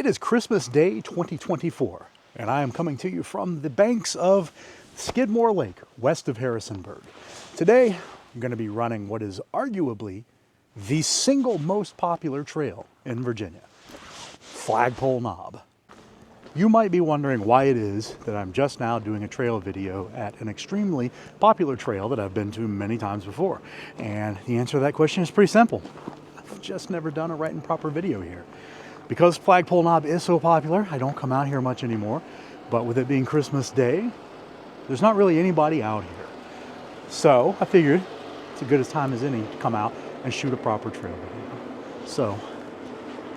It is Christmas Day 2024, and I am coming to you from the banks of Skidmore Lake, west of Harrisonburg. Today, I'm going to be running what is arguably the single most popular trail in Virginia, Flagpole Knob. You might be wondering why it is that I'm just now doing a trail video at an extremely popular trail that I've been to many times before. And the answer to that question is pretty simple. I've just never done a right and proper video here. Because Flagpole Knob is so popular, I don't come out here much anymore. But with it being Christmas Day, there's not really anybody out here. So I figured it's as good a time as any to come out and shoot a proper trail video. So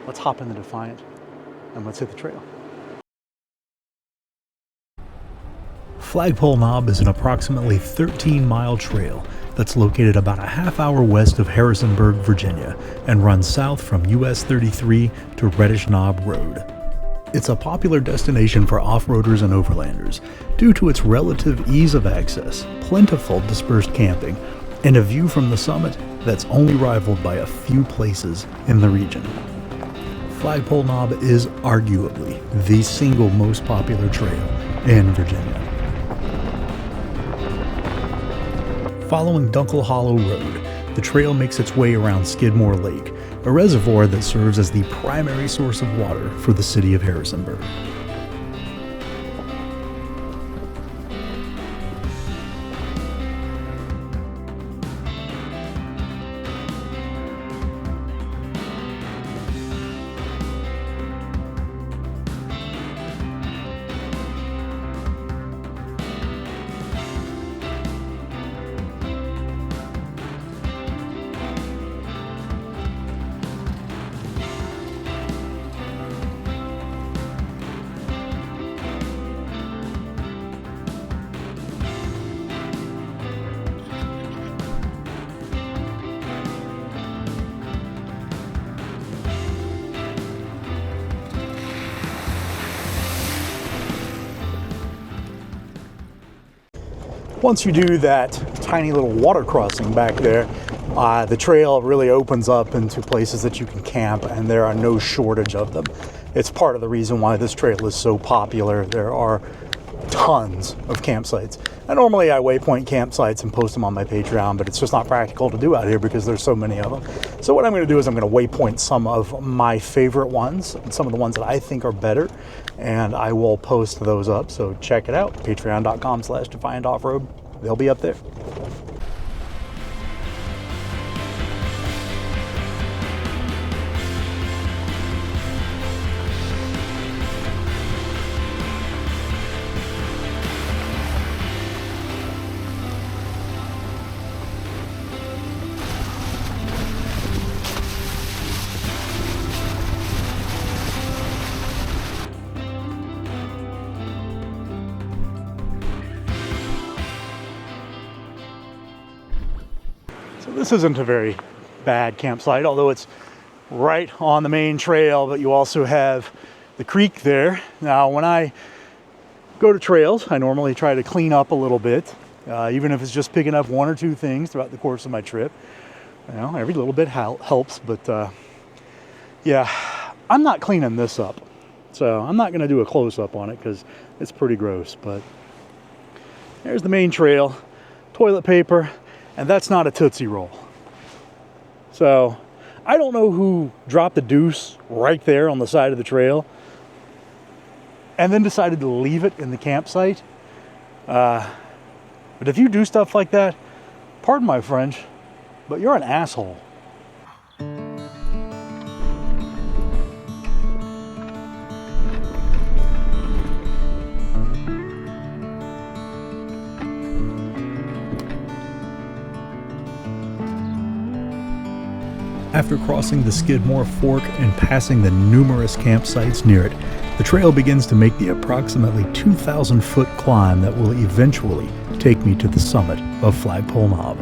let's hop in the Defiant and let's hit the trail. Flagpole Knob is an approximately 13-mile trail that's located about a half-hour west of Harrisonburg, Virginia, and runs south from US 33 to Reddish Knob Road. It's a popular destination for off-roaders and overlanders due to its relative ease of access, plentiful dispersed camping, and a view from the summit that's only rivaled by a few places in the region. Flagpole Knob is arguably the single most popular trail in Virginia. Following Dunkle Hollow Road, the trail makes its way around Skidmore Lake, a reservoir that serves as the primary source of water for the city of Harrisonburg. Once you do that tiny little water crossing back there, the trail really opens up into places that you can camp, and there are no shortage of them. It's part of the reason why this trail is so popular. There are tons of campsites. And normally I waypoint campsites and post them on my Patreon, but it's just not practical to do out here because there's so many of them. So what I'm going to do is I'm going to waypoint some of my favorite ones, and some of the ones that I think are better, and I will post those up. So check it out, patreon.com/DefiantOffroad. They'll be up there. This isn't a very bad campsite, although it's right on the main trail, but you also have the creek there. Now, when I go to trails, I normally try to clean up a little bit, even if it's just picking up one or two things throughout the course of my trip. You know, every little bit helps, but yeah, I'm not cleaning this up. So I'm not going to do a close-up on it because it's pretty gross, but there's the main trail, toilet paper, and that's not a Tootsie Roll. So I don't know who dropped the deuce right there on the side of the trail and then decided to leave it in the campsite. But if you do stuff like that, pardon my French, but you're an asshole. After crossing the Skidmore Fork and passing the numerous campsites near it, the trail begins to make the approximately 2,000-foot climb that will eventually take me to the summit of Flagpole Knob.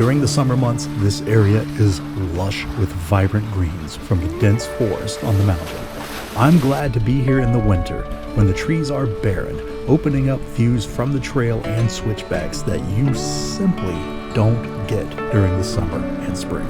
During the summer months, this area is lush with vibrant greens from the dense forest on the mountain. I'm glad to be here in the winter when the trees are barren, opening up views from the trail and switchbacks that you simply don't get during the summer and spring.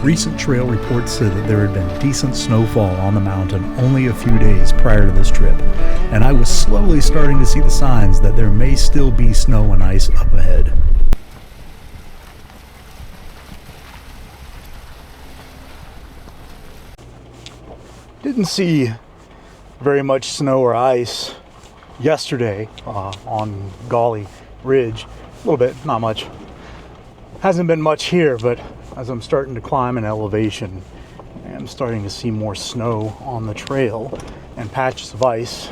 Recent trail reports said that there had been decent snowfall on the mountain only a few days prior to this trip, and I was slowly starting to see the signs that there may still be snow and ice up ahead. Didn't see very much snow or ice yesterday on Golly Ridge. A little bit, not much. Hasn't been much here, but as I'm starting to climb an elevation, I'm starting to see more snow on the trail and patches of ice.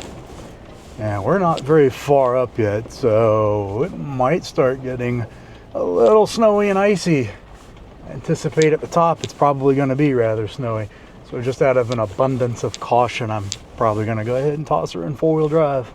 And we're not very far up yet, so it might start getting a little snowy and icy. I anticipate at the top it's probably going to be rather snowy. So just out of an abundance of caution, I'm probably going to go ahead and toss her in four-wheel drive.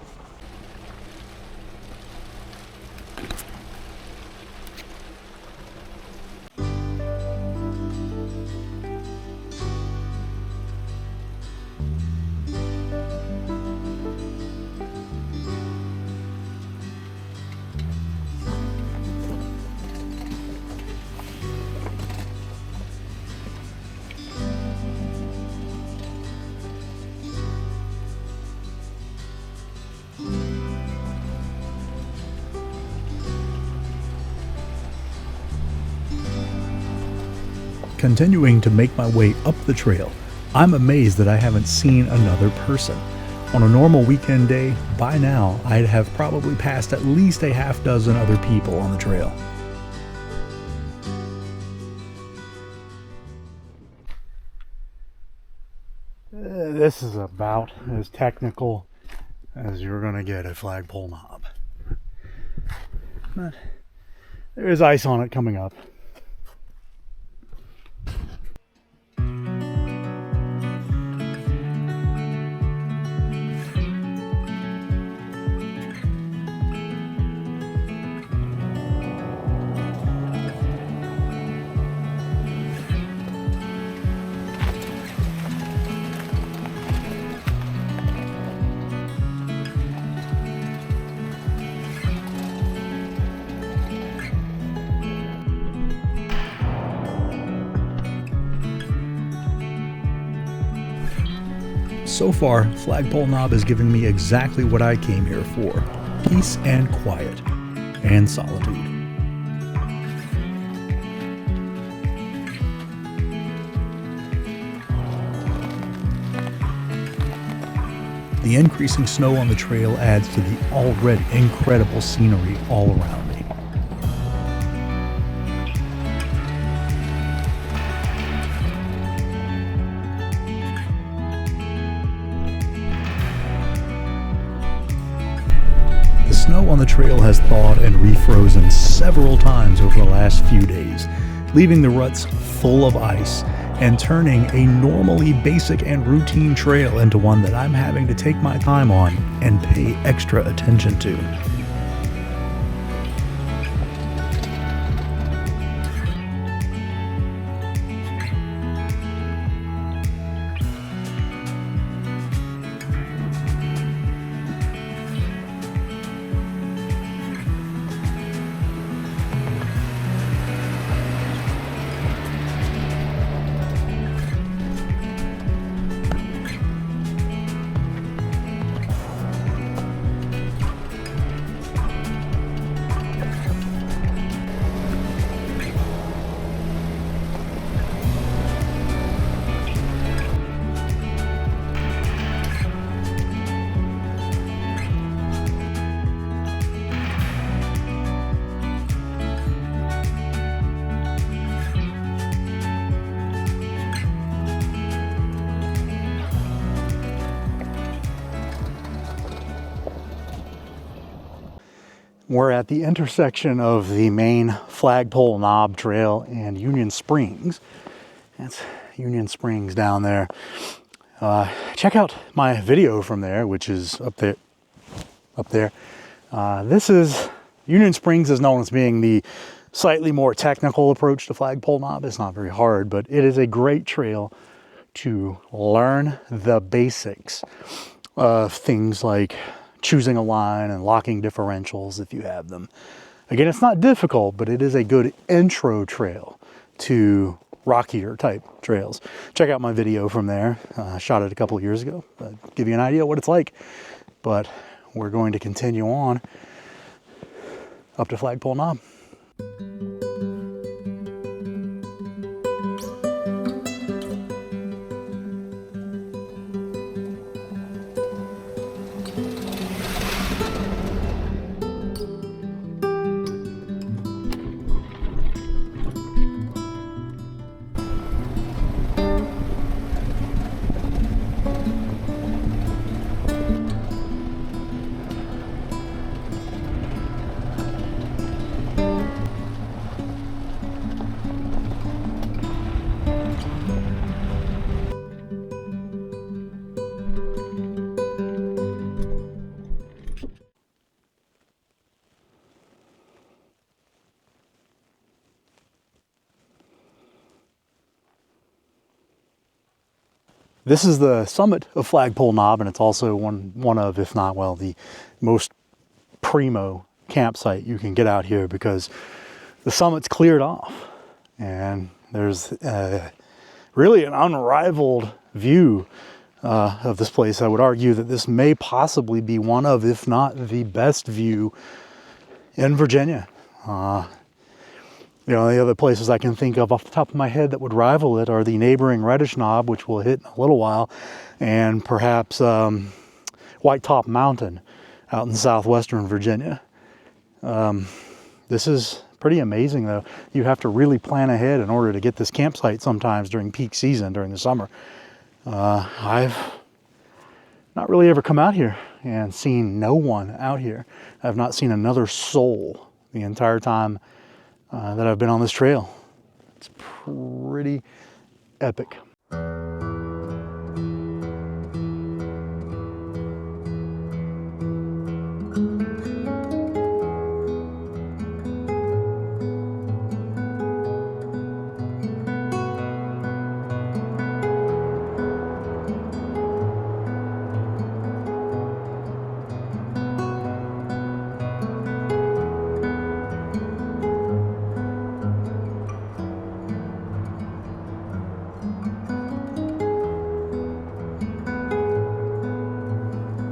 Continuing to make my way up the trail, I'm amazed that I haven't seen another person. On a normal weekend day, by now, I'd have probably passed at least a half dozen other people on the trail. This is about as technical as you're going to get at Flagpole Knob. But there is ice on it coming up. So far, Flagpole Knob is giving me exactly what I came here for: peace and quiet, and solitude. The increasing snow on the trail adds to the already incredible scenery all around me. The snow on the trail has thawed and refrozen several times over the last few days, leaving the ruts full of ice and turning a normally basic and routine trail into one that I'm having to take my time on and pay extra attention to. We're at the intersection of the main Flagpole Knob Trail and Union Springs. That's Union Springs down there. Check out my video from there, which is up there. This is, Union Springs is known as being the slightly more technical approach to Flagpole Knob. It's not very hard, but it is a great trail to learn the basics of things like choosing a line and locking differentials if you have them. Again, it's not difficult, but it is a good intro trail to rockier type trails. Check out my video from there. Shot it a couple of years ago. Give you an idea what it's like. But we're going to continue on up to Flagpole Knob. This is the summit of Flagpole Knob, and it's also one of, if not, well, the most primo campsite you can get out here, because the summit's cleared off and there's really an unrivaled view of this place. I would argue that this may possibly be one of, if not the best view in Virginia. You know, the other places I can think of off the top of my head that would rival it are the neighboring Reddish Knob, which we'll hit in a little while, and perhaps White Top Mountain out in southwestern Virginia. This is pretty amazing, though. You have to really plan ahead in order to get this campsite sometimes during peak season, during the summer. I've not really ever come out here and seen no one out here. I've not seen another soul the entire time that I've been on this trail. It's pretty epic.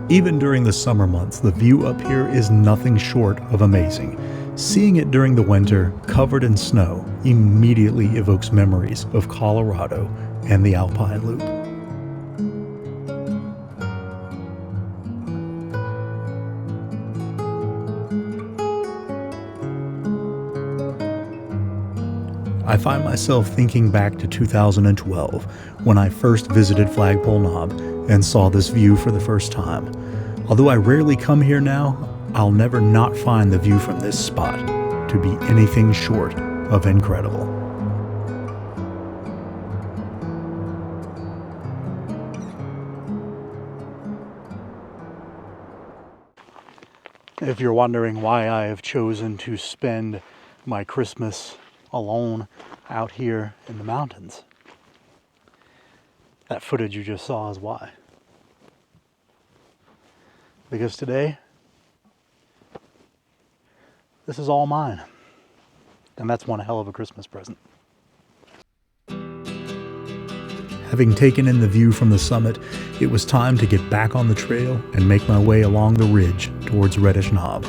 Even during the summer months, the view up here is nothing short of amazing. Seeing it during the winter, covered in snow, immediately evokes memories of Colorado and the Alpine Loop. I find myself thinking back to 2012, when I first visited Flagpole Knob and saw this view for the first time. Although I rarely come here now, I'll never not find the view from this spot to be anything short of incredible. If you're wondering why I have chosen to spend my Christmas alone out here in the mountains, that footage you just saw is why. Because today, this is all mine. And that's one hell of a Christmas present. Having taken in the view from the summit, it was time to get back on the trail and make my way along the ridge towards Reddish Knob.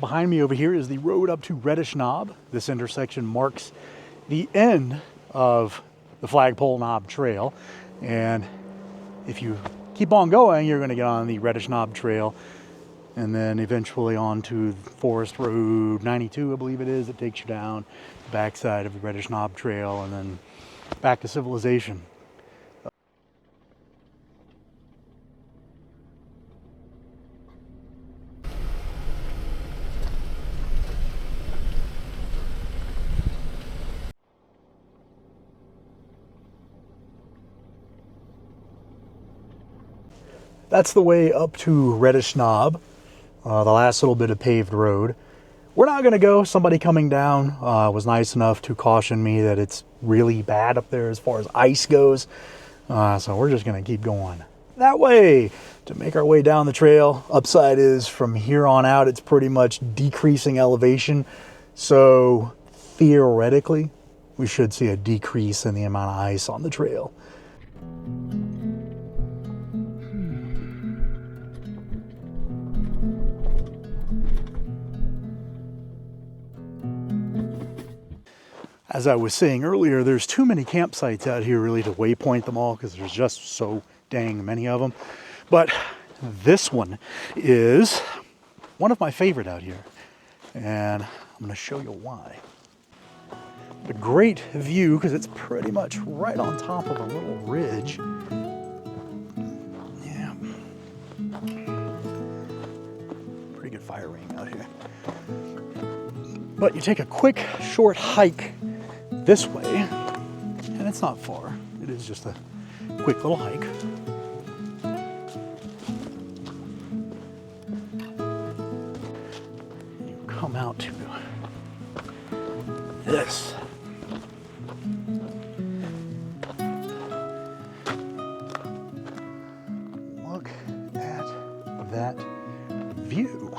Behind me over here is the road up to Reddish Knob. This intersection marks the end of the Flagpole Knob Trail. And if you keep on going, you're going to get on the Reddish Knob Trail and then eventually on to Forest Road 92, I believe it is. It takes you down the backside of the Reddish Knob Trail and then back to civilization. That's the way up to Reddish Knob, the last little bit of paved road. We're not going to go. Somebody coming down was nice enough to caution me that it's really bad up there as far as ice goes. So we're just going to keep going that way to make our way down the trail. Upside is from here on out, it's pretty much decreasing elevation. So theoretically, we should see a decrease in the amount of ice on the trail. As I was saying earlier, there's too many campsites out here really to waypoint them all because there's just so dang many of them. But this one is one of my favorite out here, and I'm going to show you why. A great view because it's pretty much right on top of a little ridge. Yeah. Pretty good fire ring out here. But you take a quick, short hike this way, and it's not far. It is just a quick little hike. You come out to this. Look at that view.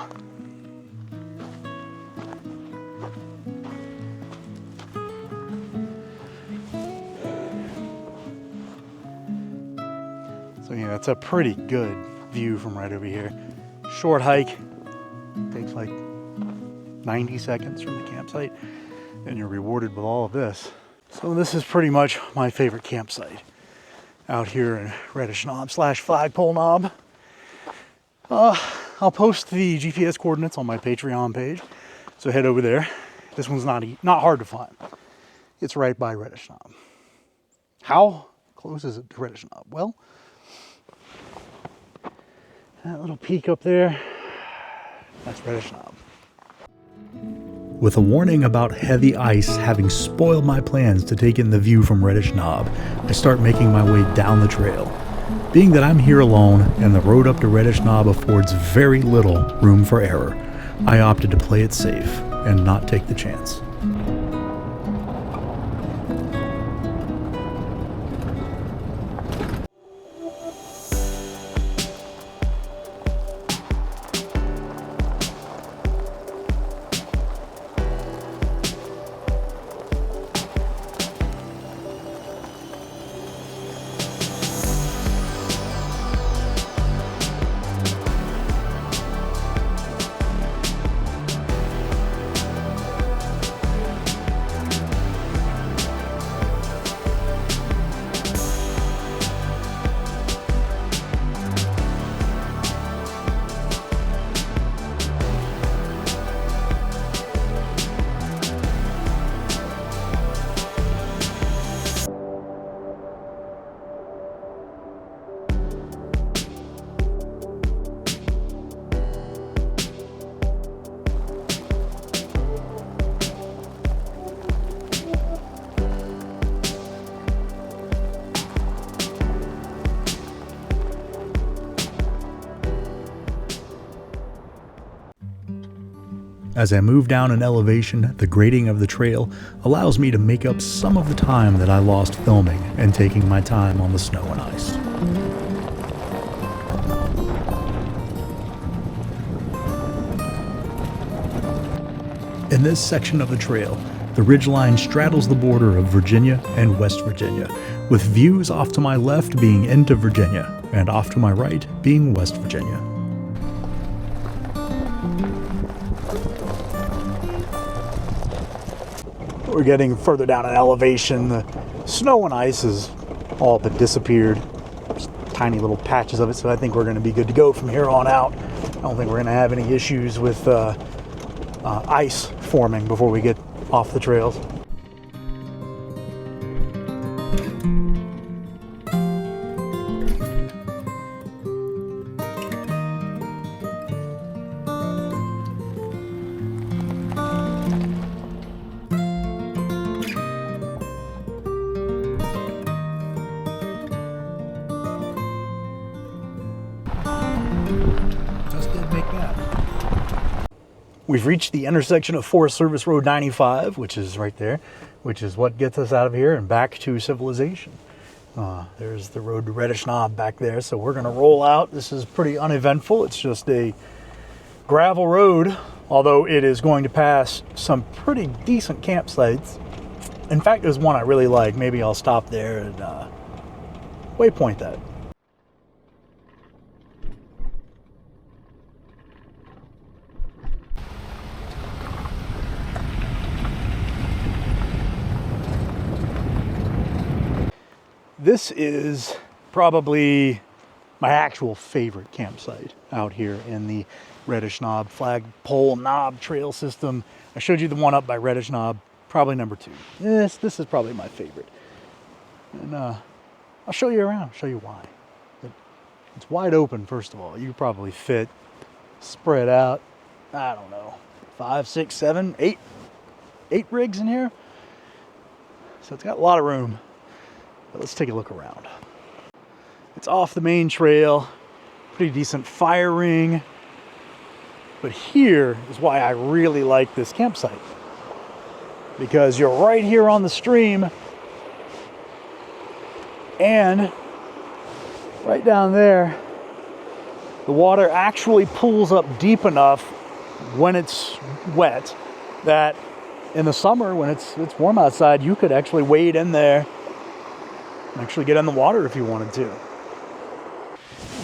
So yeah, it's a pretty good view from right over here. Short hike, takes like 90 seconds from the campsite, and you're rewarded with all of this. So this is pretty much my favorite campsite out here in Reddish Knob / Flagpole Knob. I'll post the GPS coordinates on my Patreon page, so head over there. This one's not hard to find. It's right by Reddish Knob. How close is it to Reddish Knob? Well, that little peak up there, that's Reddish Knob. With a warning about heavy ice having spoiled my plans to take in the view from Reddish Knob, I start making my way down the trail. Being that I'm here alone and the road up to Reddish Knob affords very little room for error, I opted to play it safe and not take the chance. As I move down in elevation, the grading of the trail allows me to make up some of the time that I lost filming and taking my time on the snow and ice. In this section of the trail, the ridgeline straddles the border of Virginia and West Virginia, with views off to my left being into Virginia and off to my right being West Virginia. we're getting further down in elevation. The snow and ice has all but disappeared. Just tiny little patches of it, so I think we're going to be good to go from here on out. I don't think we're going to have any issues with ice forming before we get off the trails. We've reached the intersection of Forest Service Road 95, which is right there, which is what gets us out of here and back to civilization. There's the road to Reddish Knob back there, so we're going to roll out. This is pretty uneventful. It's just a gravel road, although it is going to pass some pretty decent campsites. In fact, there's one I really like. Maybe I'll stop there and waypoint that. This is probably my actual favorite campsite out here in the Reddish Knob Flagpole Knob trail system. I showed you the one up by Reddish Knob, probably number 2. This is probably my favorite. And I'll show you around, show you why. It's wide open, first of all. You probably fit, spread out, I don't know, 5, 6, 7, 8 rigs in here. So it's got a lot of room. But let's take a look around. It's off the main trail, pretty decent fire ring. But here is why I really like this campsite. Because you're right here on the stream, and right down there, the water actually pools up deep enough when it's wet that in the summer, when it's warm outside, you could actually wade in there and actually get in the water if you wanted to.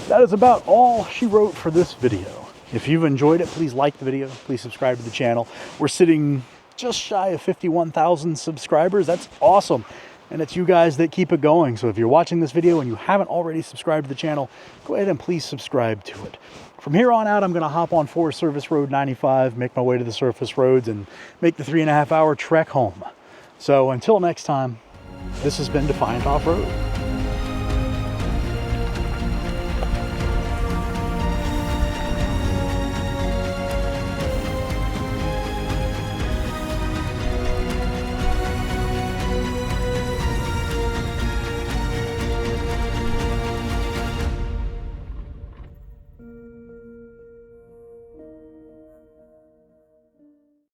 That is about all she wrote for this video. If you've enjoyed it, please like the video, please subscribe to the channel. We're sitting just shy of 51,000 subscribers. That's awesome. And it's you guys that keep it going. So if you're watching this video and you haven't already subscribed to the channel, go ahead and please subscribe to it. From here on out, I'm going to hop on Forest Service Road 95, make my way to the surface roads, and make the 3.5-hour trek home. So until next time, this has been Defiant Off-Road.